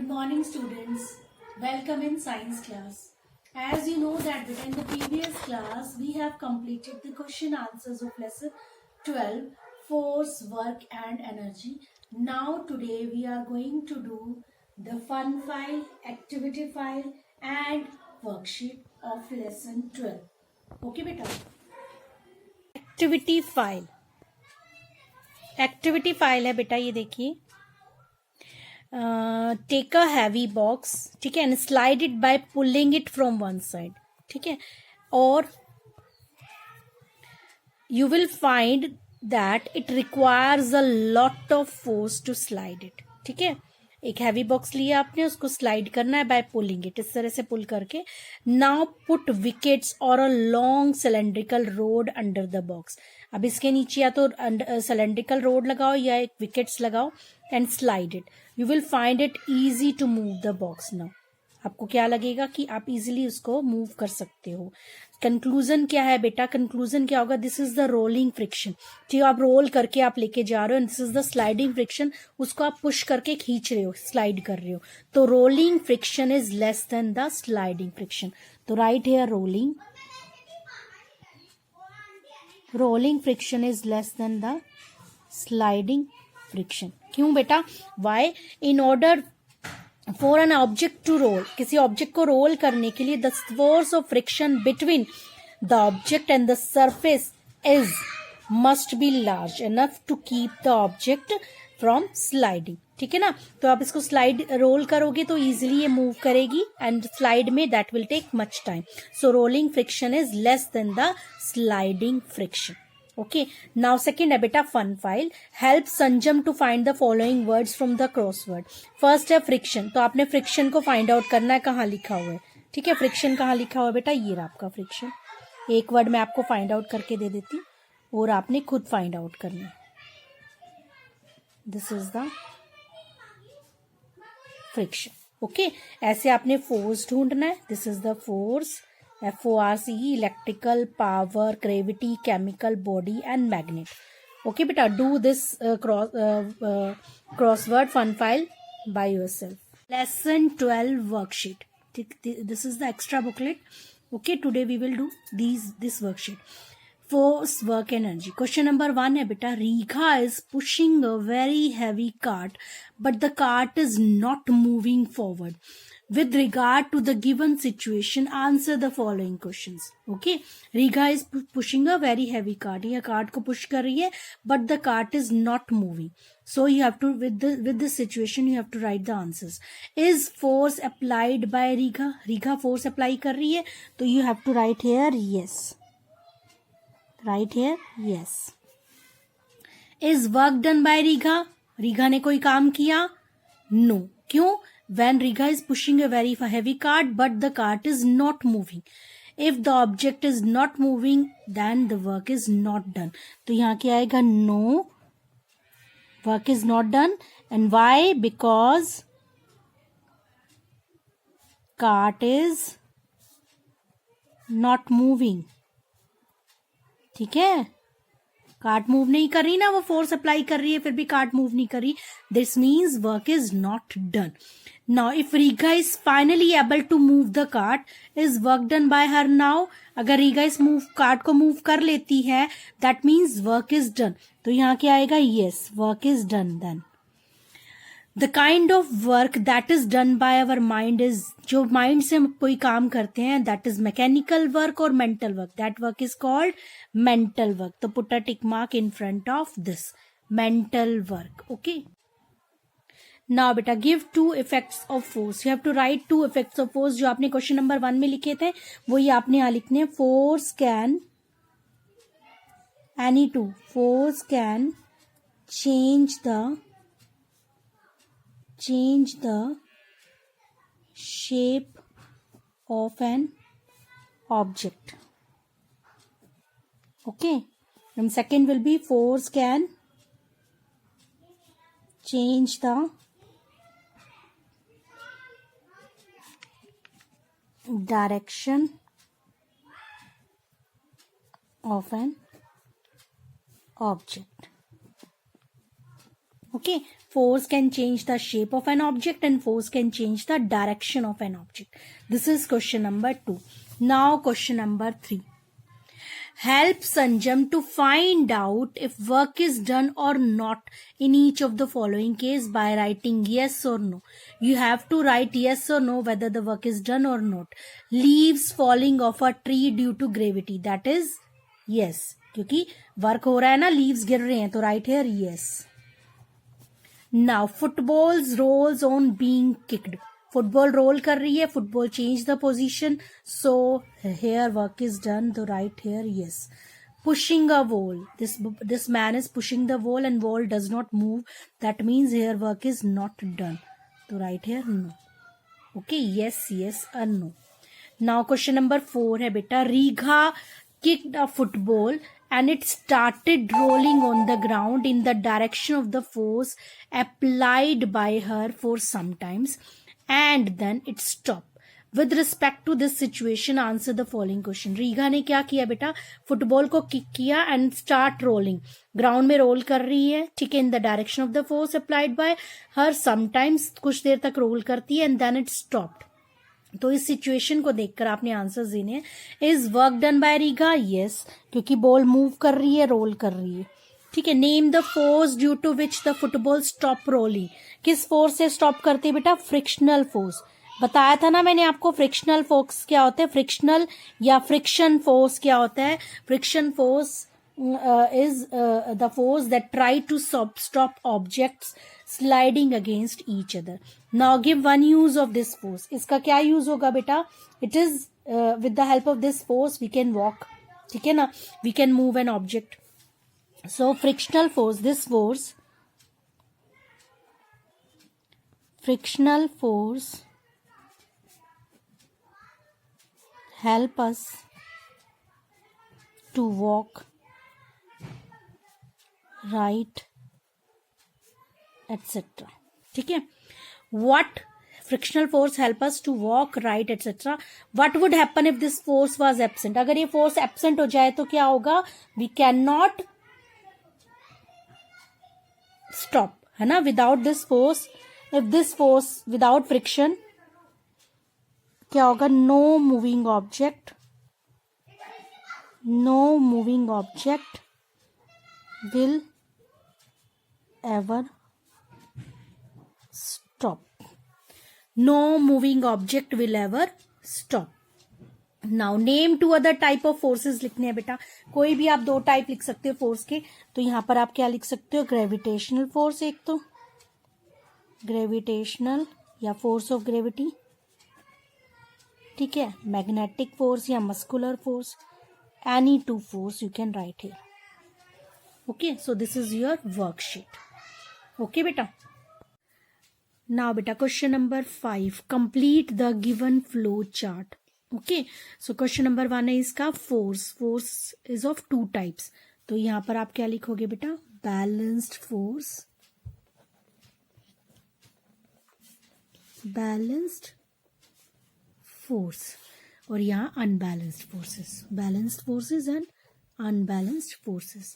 morning students, welcome in science class. As you know that within the previous class we have completed the question answers of lesson 12 force, work and energy. Now today we are going to do the fun file, activity file and worksheet of lesson 12. Okay beta. Activity file है बेटा, ये देखिए. Take a heavy box, ठीक है, and slide it by pulling it from one side, ठीक है, और you will find that it requires a lot of force to slide it. ठीक है, एक हैवी बॉक्स लिया आपने, उसको स्लाइड करना है बाय पुलिंग इट, इस तरह से पुल करके. नाउ पुट विकेट्स और a long cylindrical road under the box. अब इसके नीचे या तो सिलेंड्रिकल रोड लगाओ या एक विकेट्स लगाओ and slide it. You will find it easy to move the box. Now आपको क्या लगेगा कि आप इजीली उसको मूव कर सकते हो. कंक्लूजन क्या है बेटा? कंक्लूजन क्या होगा? This is the rolling friction. ठीक है, आप रोल करके आप लेके जा रहे हो. This is the sliding friction. उसको आप पुश करके खींच रहे हो, स्लाइड कर रहे हो. तो rolling friction is less than the sliding friction. तो right here rolling friction is less than the sliding friction. क्यों बेटा? Why? In order for an object to roll, किसी ऑब्जेक्ट को रोल करने के लिए the force of friction between the object and the surface is must be large enough to keep the object from sliding. ठीक है ना? तो आप इसको स्लाइड रोल करोगे तो इजिली ये मूव करेगी एंड स्लाइड में that will take much time. So rolling friction is less than the sliding friction. Okay, now second है बेटा fun file. Help संजम to find the following words from the crossword. First है friction. तो आपने friction को find out करना है, कहाँ लिखा हुआ है. ठीक है, friction कहाँ लिखा हुआ है बेटा? ये रहा आपका friction. एक वर्ड मैं आपको find out करके दे देती हूँ और आपने खुद find out करना है. This is the friction. Okay, ऐसे आपने force ढूंढना है. This is the force. FORCE, electrical, power, gravity, chemical, body and magnet. Okay beta, do this crossword fun file by yourself. Lesson 12 worksheet. This is the extra booklet. Okay, today we will do this worksheet. Force, work, energy. Question number 1 है बेटा. Rekha is pushing a very heavy cart, but the cart is not moving forward. With regard to the given situation, answer the following questions. Okay, Rekha is pushing a very heavy cart. यह cart को push कर रही है, but the cart is not moving. So you have to with this situation you have to write the answers. Is force applied by Rekha? Rekha force apply कर रही है, तो you have to write here yes. Write here yes. Is work done by Rekha? Rekha ने कोई काम किया? No. क्यों? When Rekha is pushing a very heavy cart, but the cart is not moving. If the object is not moving, then the work is not done. तो यहाँ क्या आएगा? No, work is not done. And why? Because cart is not moving. ठीक है, cart move नहीं कर रही ना, वो फोर्स अप्लाई कर रही है फिर भी कार्ट मूव नहीं कर रही. This means work is not done. Now if Riga is finally able to move the cart, is work done by her now? अगर रीगा इस कार्ट को मूव कर लेती है, that means work is done. तो यहाँ क्या आएगा? Yes, work is done. Then the kind of work that is done by our mind is, जो माइंड से हम कोई काम करते हैं, दैट इज मैकेनिकल वर्क और mental work. That work is called mental work. तो put a tick mark in front of this, mental work. Okay, now बेटा give 2 effects of force. You have to write 2 effects of force. जो आपने question number 1 में लिखे थे वही आपने यहाँ लिखने. Force can force can change the shape of an object. Okay, and second will be force can change the direction of an object. Okay, force can change the shape of an object and force can change the direction of an object. This is question number 2. Now question number 3. Help Sanjam to find out if work is done or not in each of the following case by writing yes or no. You have to write yes or no whether the work is done or not. Leaves falling off a tree due to gravity. That is yes. क्योंकि work हो रहा है ना, leaves गिर रहे हैं, तो right here yes. Now footballs rolls on being kicked. Football roll कर रही है, football change the position, so here work is done, तो right here yes. Pushing a wall, this man is pushing the wall and wall does not move, that means here work is not done, तो right here no. Okay, yes yes और no. Now question number 4 है बेटा, रीघा kicked a football and it started rolling on the ground in the direction of the force applied by her for some times and then it stopped. With respect to this situation, answer the following question. Riga ने क्या किया बेटा, football को kick किया and start rolling, ground में role कर रही है, ठीक है, in the direction of the force applied by her, sometimes कुछ देर तक रोल करती है एंड देन इट स्टॉप्ड. तो इस सिचुएशन को देखकर आपने आंसर देने हैं. Is work done by Riga, yes, क्योंकि बॉल मूव कर रही है, रोल कर रही है, ठीक है. Name the force due to which the football stop rolling. किस फोर्स से स्टॉप करते हैं बेटा, फ्रिक्शनल फोर्स. बताया था ना मैंने आपको फ्रिक्शनल फोर्स क्या होता है, फ्रिक्शनल या फ्रिक्शन फोर्स क्या होता है. Friction force is the force that try to stop objects sliding against each other. Now give one use of this force. इसका क्या यूज होगा बेटा, it is with the help of this force we can walk, ठीक है ना, we can move an object. So frictional force, this force, frictional force help us to walk, right etcetera, ठीक है. What frictional force help us to walk, right etcetera. What would happen if this force was absent. अगर ये force absent हो जाए तो क्या होगा, we can not stop, है ना, without this force. If this force without friction क्या होगा, no moving object, no moving object will ever stop. No moving object will ever stop. Now name two other type of forces लिखने हैं बेटा. कोई भी आप 2 टाइप लिख सकते हो फोर्स के, तो यहां पर आप क्या लिख सकते हो, ग्रेविटेशनल फोर्स, एक तो ग्रेविटेशनल या फोर्स ऑफ ग्रेविटी, ठीक है, मैग्नेटिक फोर्स या muscular force, any 2 force you can write here. Okay, so this is your worksheet. Okay beta. Now beta, question number 5, complete the given flow chart. Okay, so question number 1 है इसका force. Force is of 2 types. तो यहां पर आप क्या लिखोगे बेटा, balanced force, balanced force, और यहाँ unbalanced forces, balanced forces and unbalanced forces.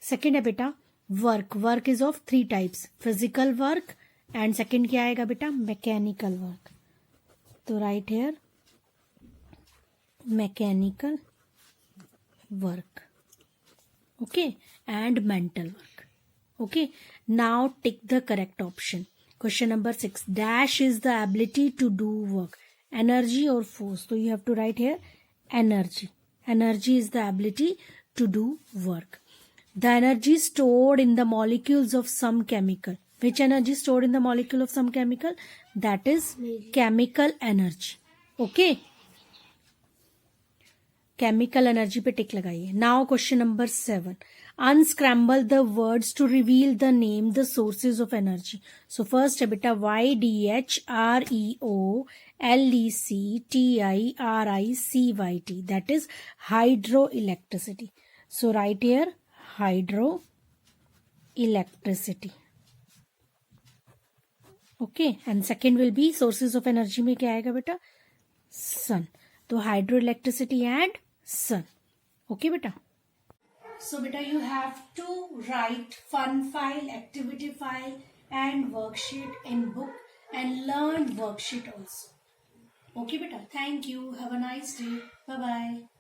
Second है बेटा work. Work is of 3 types, physical work and second क्या आएगा बेटा, मैकेनिकल वर्क. तो right here mechanical work, okay, and mental work. Okay, now tick the correct option. Question number 6, dash is the ability to do work, energy और force. तो you have to write here energy. Energy is the ability to do work. The energy stored in the molecules of some chemical. Which energy stored in the molecule of some chemical? That is chemical energy. Okay. Chemical energy पे टिक लगाइए. Now question number 7. Unscramble the words to reveal the name, the sources of energy. So first है बेटा YDHREOLECTIRICYT. That is hydroelectricity. So write here hydroelectricity. Okay, and second will be sources of energy में क्या आएगा बेटा, sun. तो hydroelectricity and sun. Okay बेटा. So beta, you have to write fun file, activity file and worksheet in book and learn worksheet also. Okay beta, thank you. Have a nice day. Bye bye.